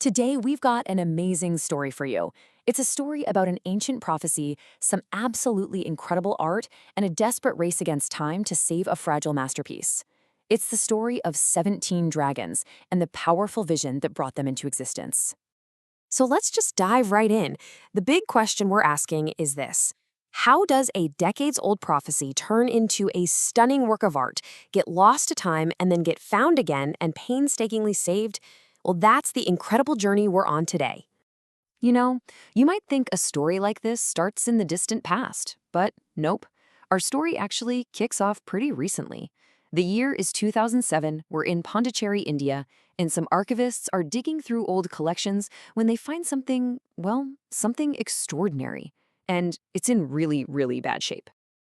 Today, we've got an amazing story for you. It's a story about an ancient prophecy, some absolutely incredible art, and a desperate race against time to save a fragile masterpiece. It's the story of 17 dragons and the powerful vision that brought them into existence. So let's just dive right in. The big question we're asking is this: how does a decades old prophecy turn into a stunning work of art, get lost to time, and then get found again and painstakingly saved? Well, that's the incredible journey we're on today. You know, you might think a story like this starts in the distant past, but nope. Our story actually kicks off pretty recently. The year is 2007, we're in Pondicherry, India, and some archivists are digging through old collections when they find something, well, something extraordinary. And it's in really, really bad shape.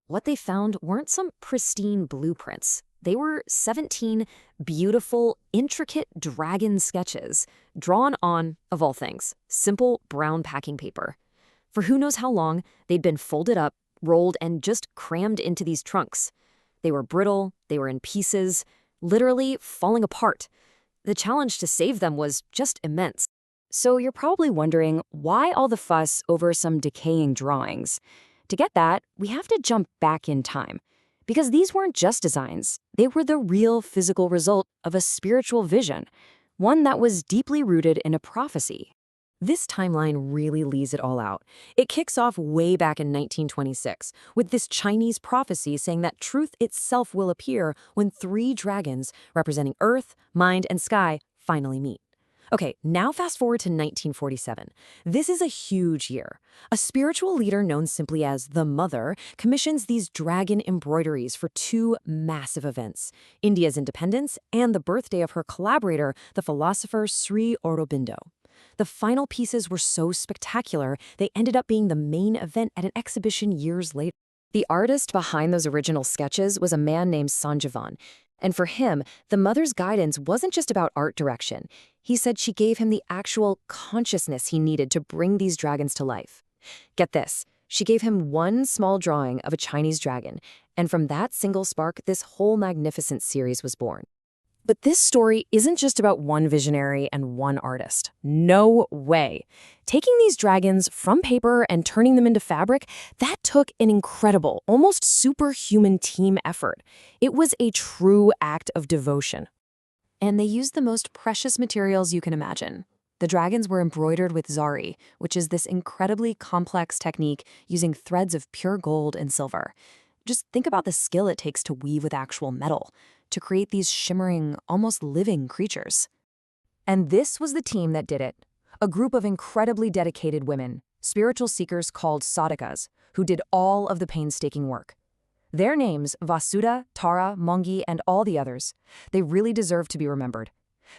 What they found weren't some pristine blueprints. They were 17 beautiful, intricate dragon sketches drawn on, of all things, simple brown packing paper. For who knows how long, they'd been folded up, rolled, and just crammed into these trunks. They were brittle, they were in pieces, literally falling apart. The challenge to save them was just immense. So you're probably wondering, why all the fuss over some decaying drawings? To get that, we have to jump back in time. Because these weren't just designs, they were the real physical result of a spiritual vision, one that was deeply rooted in a prophecy. This timeline really leaves it all out. It kicks off way back in 1926, with this Chinese prophecy saying that truth itself will appear when three dragons, representing Earth, Mind, and Sky, finally meet. Okay, now fast forward to 1947. This is a huge year. A spiritual leader known simply as the Mother commissions these dragon embroideries for two massive events: India's independence and the birthday of her collaborator, the philosopher Sri Aurobindo. The final pieces were so spectacular, they ended up being the main event at an exhibition years later. The artist behind those original sketches was a man named Sanjeevan. And for him, the Mother's guidance wasn't just about art direction. He said she gave him the actual consciousness he needed to bring these dragons to life. Get this, she gave him one small drawing of a Chinese dragon, and from that single spark, this whole magnificent series was born. But this story isn't just about one visionary and one artist. No way. Taking these dragons from paper and turning them into fabric, that took an incredible, almost superhuman team effort. It was a true act of devotion. And they used the most precious materials you can imagine. The dragons were embroidered with zari, which is this incredibly complex technique using threads of pure gold and silver. Just think about the skill it takes to weave with actual metal, to create these shimmering, almost living creatures. And this was the team that did it. A group of incredibly dedicated women, spiritual seekers called sadhakas, who did all of the painstaking work. Their names, Vasudha, Tara, Mongi, and all the others, they really deserve to be remembered,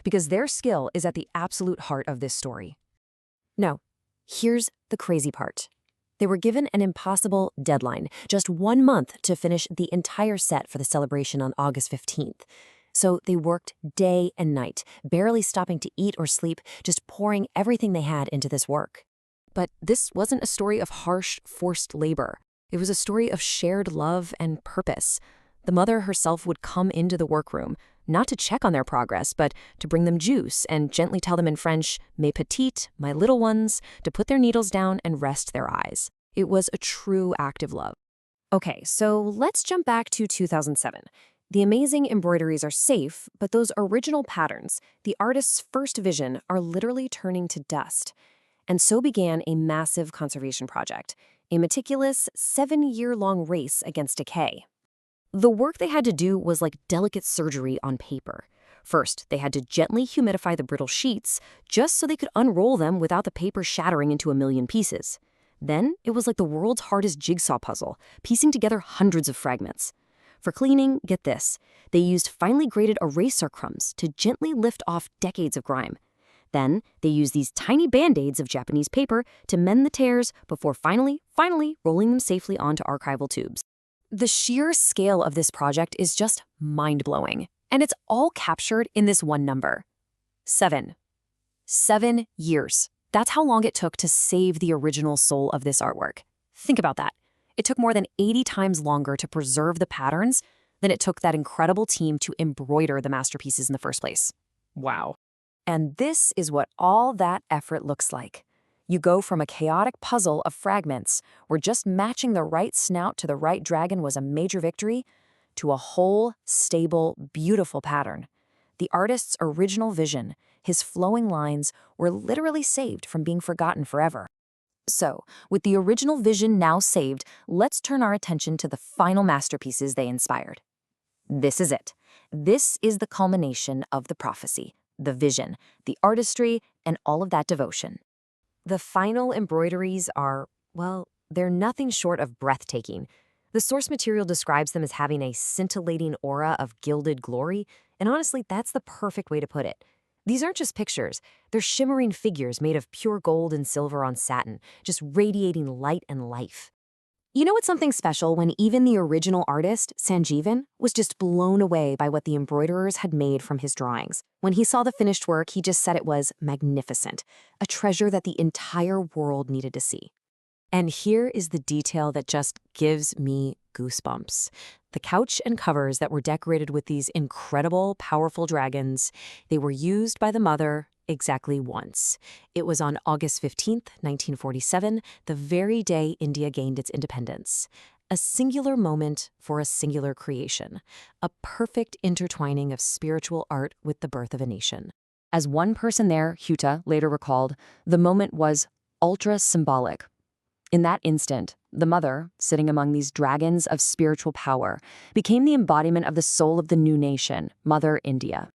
because their skill is at the absolute heart of this story. Now, here's the crazy part. They were given an impossible deadline, just 1 month to finish the entire set for the celebration on August 15th. So they worked day and night, barely stopping to eat or sleep, just pouring everything they had into this work. But this wasn't a story of harsh, forced labor. It was a story of shared love and purpose. The Mother herself would come into the workroom, not to check on their progress, but to bring them juice and gently tell them in French, "Mes petites, my little ones," to put their needles down and rest their eyes. It was a true act of love. Okay, so let's jump back to 2007. The amazing embroideries are safe, but those original patterns, the artist's first vision, are literally turning to dust. And so began a massive conservation project, a meticulous 7-year-long race against decay. The work they had to do was like delicate surgery on paper. First, they had to gently humidify the brittle sheets, just so they could unroll them without the paper shattering into a million pieces. Then, it was like the world's hardest jigsaw puzzle, piecing together hundreds of fragments. For cleaning, get this, they used finely grated eraser crumbs to gently lift off decades of grime. Then, they used these tiny band-aids of Japanese paper to mend the tears before finally rolling them safely onto archival tubes. The sheer scale of this project is just mind-blowing, and it's all captured in this one number: 7. 7 years. That's how long it took to save the original soul of this artwork. Think about that. It took more than 80 times longer to preserve the patterns than it took that incredible team to embroider the masterpieces in the first place. Wow. And this is what all that effort looks like. You go from a chaotic puzzle of fragments, where just matching the right snout to the right dragon was a major victory, to a whole, stable, beautiful pattern. The artist's original vision, his flowing lines, were literally saved from being forgotten forever. So, with the original vision now saved, let's turn our attention to the final masterpieces they inspired. This is it. This is the culmination of the prophecy, the vision, the artistry, and all of that devotion. The final embroideries are, well, they're nothing short of breathtaking. The source material describes them as having a scintillating aura of gilded glory, and honestly, that's the perfect way to put it. These aren't just pictures, they're shimmering figures made of pure gold and silver on satin, just radiating light and life. You know what's something special when even the original artist, Sanjeevan, was just blown away by what the embroiderers had made from his drawings. When he saw the finished work, he just said it was magnificent, a treasure that the entire world needed to see. And here is the detail that just gives me goosebumps. The couch and covers that were decorated with these incredible, powerful dragons, they were used by the mother exactly once. It was on August 15th, 1947, the very day India gained its independence. A singular moment for a singular creation, a perfect intertwining of spiritual art with the birth of a nation. As one person there, Huta, later recalled, the moment was ultra-symbolic. In that instant, the mother, sitting among these dragons of spiritual power, became the embodiment of the soul of the new nation, Mother India.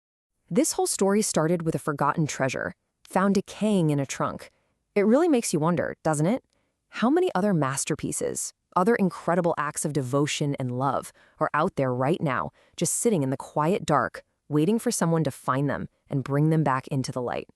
This whole story started with a forgotten treasure, found decaying in a trunk. It really makes you wonder, doesn't it? How many other masterpieces, other incredible acts of devotion and love are out there right now, just sitting in the quiet dark, waiting for someone to find them and bring them back into the light?